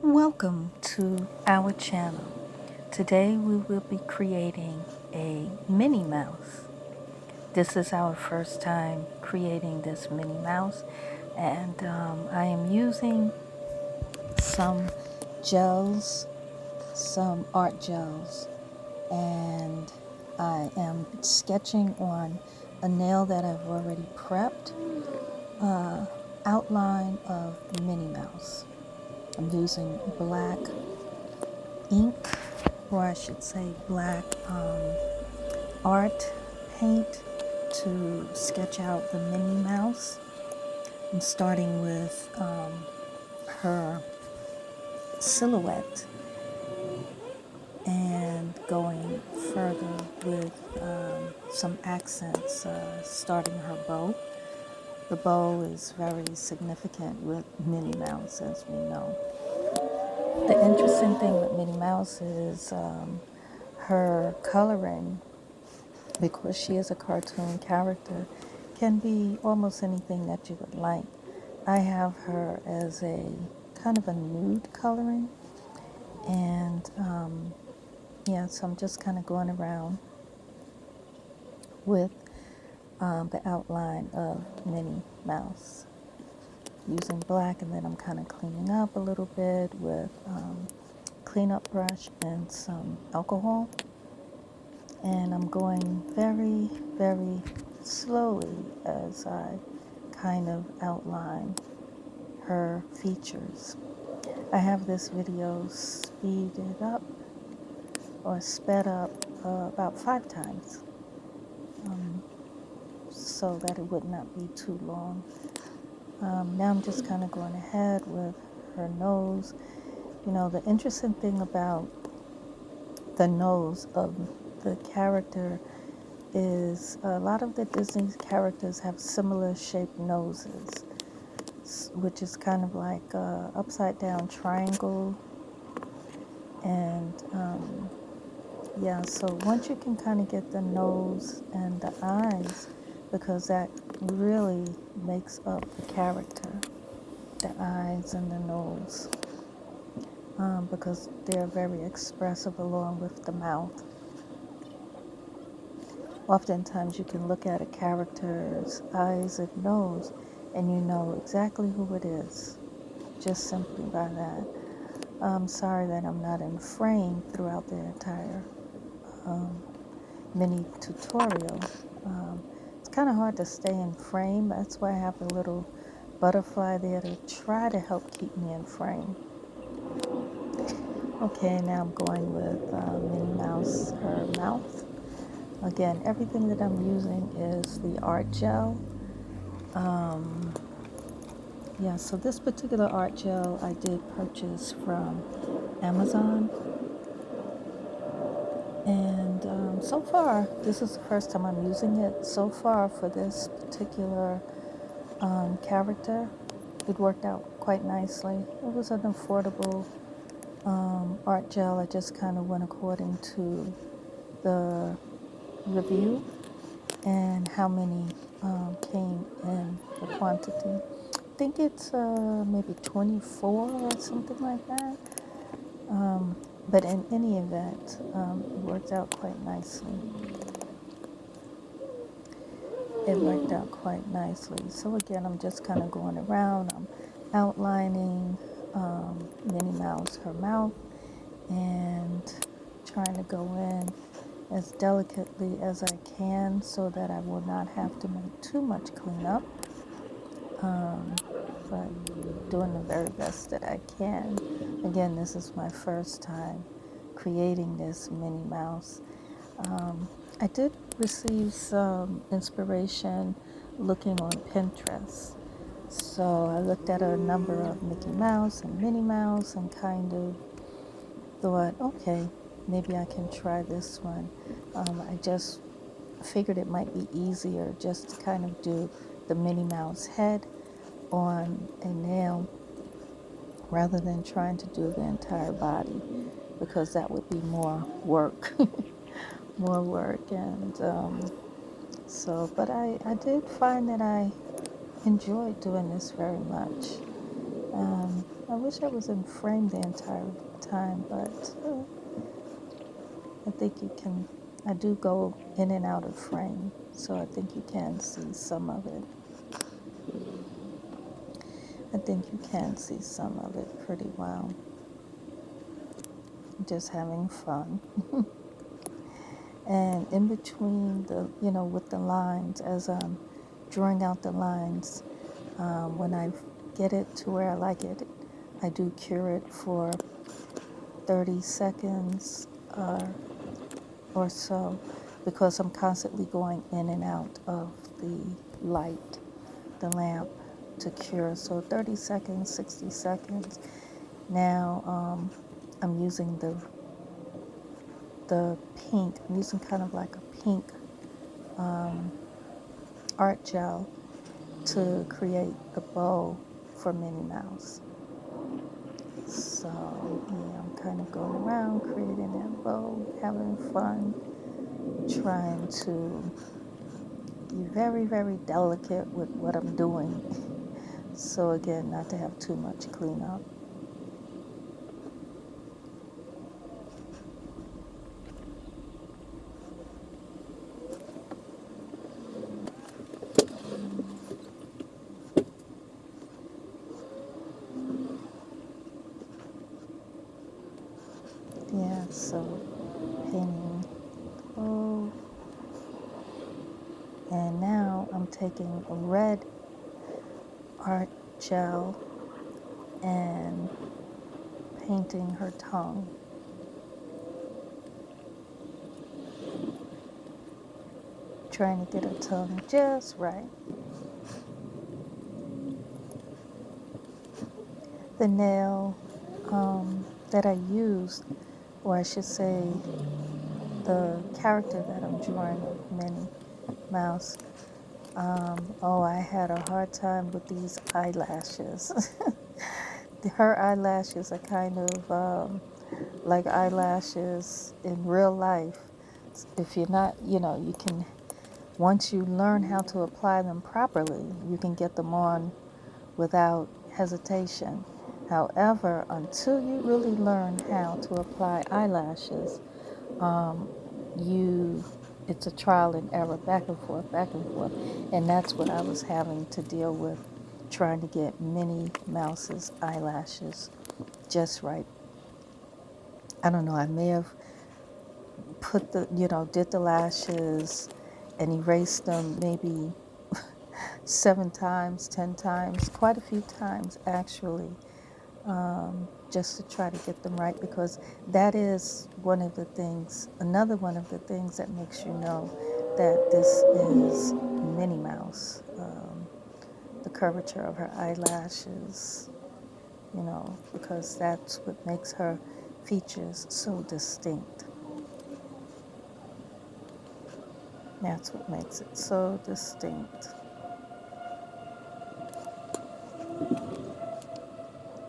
Welcome to our channel. Today we will be creating a Minnie Mouse. This is our first time creating this Minnie Mouse, and I am using some gels, some art gels, and I am sketching on a nail that I've already prepped, outline of Minnie Mouse. I'm using black ink, or I should say black art paint to sketch out the Minnie Mouse. I'm starting with her silhouette and going further with some accents, starting her bow. The bow is very significant with Minnie Mouse, as we know. The interesting thing with Minnie Mouse is her coloring, because she is a cartoon character, can be almost anything that you would like. I have her as a kind of a nude coloring, and yeah, so I'm just kind of going around with the outline of Minnie Mouse using black, and then I'm kind of cleaning up a little bit with cleanup brush and some alcohol. And I'm going very, very slowly as I kind of outline her features. I have this video speeded up or sped up about 5 times so that it would not be too long. Now I'm just kind of going ahead with her nose. You know, the interesting thing about the nose of the character is a lot of the Disney characters have similar shaped noses, which is kind of like a upside down triangle. And yeah, so once you can kind of get the nose and the eyes, because that really makes up the character, the eyes and the nose, because they're very expressive along with the mouth. Oftentimes you can look at a character's eyes and nose and you know exactly who it is, just simply by that. I'm sorry that I'm not in frame throughout the entire mini tutorial. It's kind of hard to stay in frame. That's why I have the little butterfly there to try to help keep me in frame. Okay, now I'm going with Minnie Mouse, her mouth. Again, everything that I'm using is the art gel. Yeah, so this particular art gel I did purchase from Amazon. And so far, this is the first time I'm using it. So far for this particular character, it worked out quite nicely. It was an affordable art gel. I just kind of went according to the review and how many came in the quantity. I think it's maybe 24 or something like that. But in any event, it worked out quite nicely. It worked out quite nicely. So again, I'm just kind of going around. I'm outlining Minnie Mouse, her mouth, and trying to go in as delicately as I can so that I will not have to make too much cleanup. But doing the very best that I can. Again, this is my first time creating this Minnie Mouse. I did receive some inspiration looking on Pinterest. So I looked at a number of Mickey Mouse and Minnie Mouse and kind of thought, okay, maybe I can try this one. I just figured it might be easier just to kind of do the Minnie Mouse head on a nail rather than trying to do the entire body, because that would be more work. More work. And so, but I did find that I enjoyed doing this very much. I wish I was in frame the entire time, but I think you can. I do go in and out of frame, so I think you can see some of it. I think you can see some of it pretty well. Just having fun. And in between with the lines, as I'm drawing out the lines, when I get it to where I like it, I do cure it for 30 seconds or so, because I'm constantly going in and out of the light, the lamp, to cure. So 30 seconds, 60 seconds. Now I'm using the pink. I'm using kind of like a pink art gel to create the bow for Minnie Mouse. So yeah, I'm kind of going around creating that bow, having fun, trying to be very, very delicate with what I'm doing. So again, not to have too much cleanup. Yeah, so painting the bow. And now I'm taking a red art gel and painting her tongue. Trying to get her tongue just right. The nail that I used, or I should say the character that I'm drawing of Minnie Mouse, I had a hard time with these eyelashes. Her eyelashes are kind of like eyelashes in real life. If you're not, you can, once you learn how to apply them properly, you can get them on without hesitation. However, until you really learn how to apply eyelashes, um, you it's a trial and error, back and forth, and that's what I was having to deal with, trying to get Minnie Mouse's eyelashes just right. I don't know, I may have did the lashes and erased them maybe 7 times, 10 times, quite a few times actually, just to try to get them right, because that is another one of the things that makes you know that this is Minnie Mouse. The curvature of her eyelashes, because that's what makes her features so distinct. That's what makes it so distinct.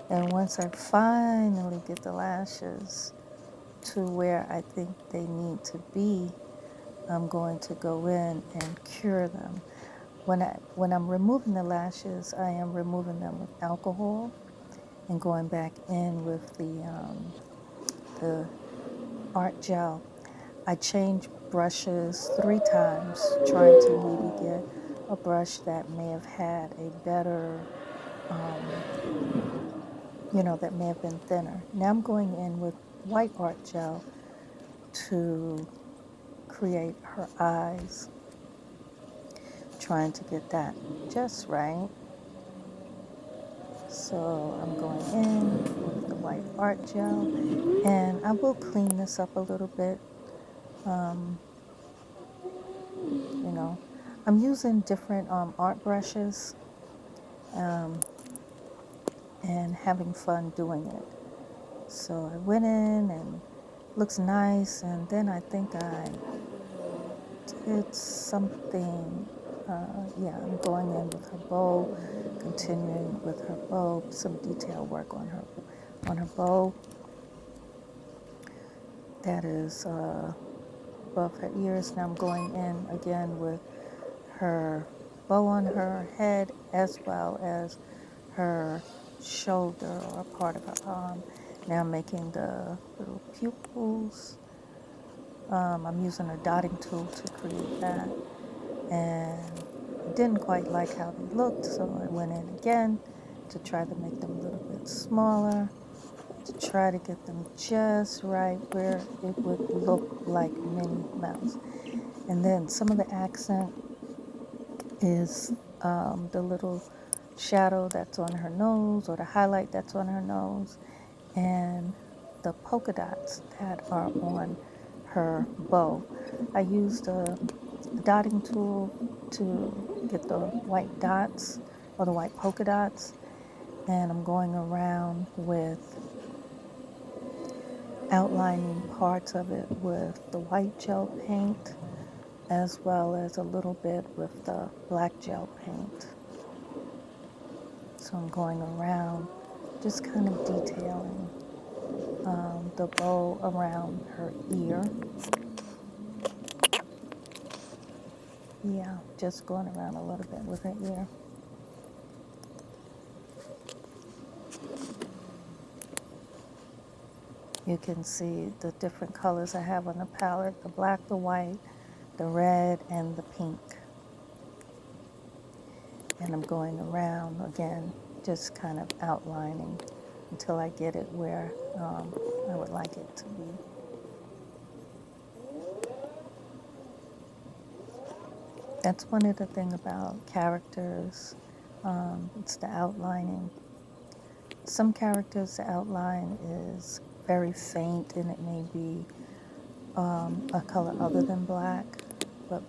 And once I finally get the lashes to where I think they need to be, I'm going to go in and cure them. When I'm removing the lashes, I am removing them with alcohol and going back in with the art gel. I change brushes 3 times, trying to maybe get a brush that may have had a better, that may have been thinner. Now I'm going in with white art gel to create her eyes, trying to get that just right. So I'm going in with the white art gel, and I will clean this up a little bit. Um, you know, I'm using different art brushes and having fun doing it. So I went in and looks nice, and then I think I did something. Yeah, I'm going in with her bow, continuing with her bow, some detail work on her bow. That is above her ears. Now I'm going in again with her bow on her head, as well as her shoulder or part of her arm. Now I'm making the little pupils. I'm using a dotting tool to create that. And I didn't quite like how they looked, so I went in again to try to make them a little bit smaller, to try to get them just right where it would look like Minnie Mouse. And then some of the accent is the little shadow that's on her nose or the highlight that's on her nose and the polka dots that are on her bow. I used a dotting tool to get the white dots or the white polka dots, and I'm going around with outlining parts of it with the white gel paint as well as a little bit with the black gel paint. So I'm going around just kind of detailing the bow around her ear. Yeah, just going around a little bit with her ear. You can see the different colors I have on the palette, the black, the white, the red, and the pink. And I'm going around again, just kind of outlining until I get it where I would like it to be. That's one of the things about characters, it's the outlining. Some characters, the outline is very faint and it may be a color other than black, but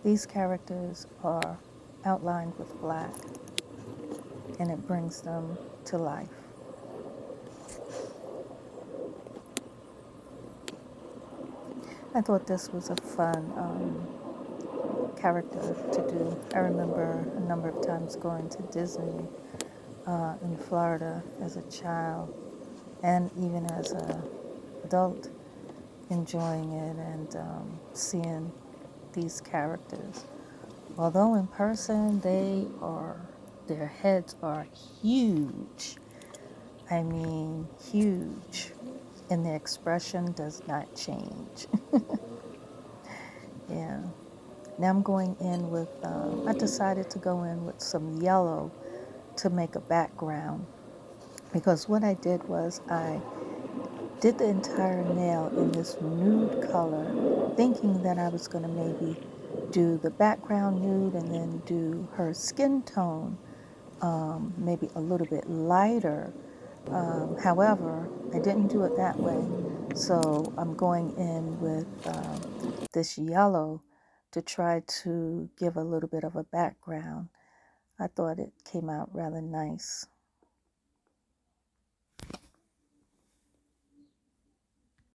these characters are outlined with black and it brings them to life. I thought this was a fun character to do. I remember a number of times going to Disney in Florida as a child and even as an adult, enjoying it and seeing these characters. Although in person their heads are huge. I mean, huge. And the expression does not change. Yeah. Now I'm going in with, I decided to go in with some yellow to make a background. Because what I did was I did the entire nail in this nude color, thinking that I was going to maybe do the background nude and then do her skin tone maybe a little bit lighter. However, I didn't do it that way. So I'm going in with this yellow to try to give a little bit of a background. I thought it came out rather nice.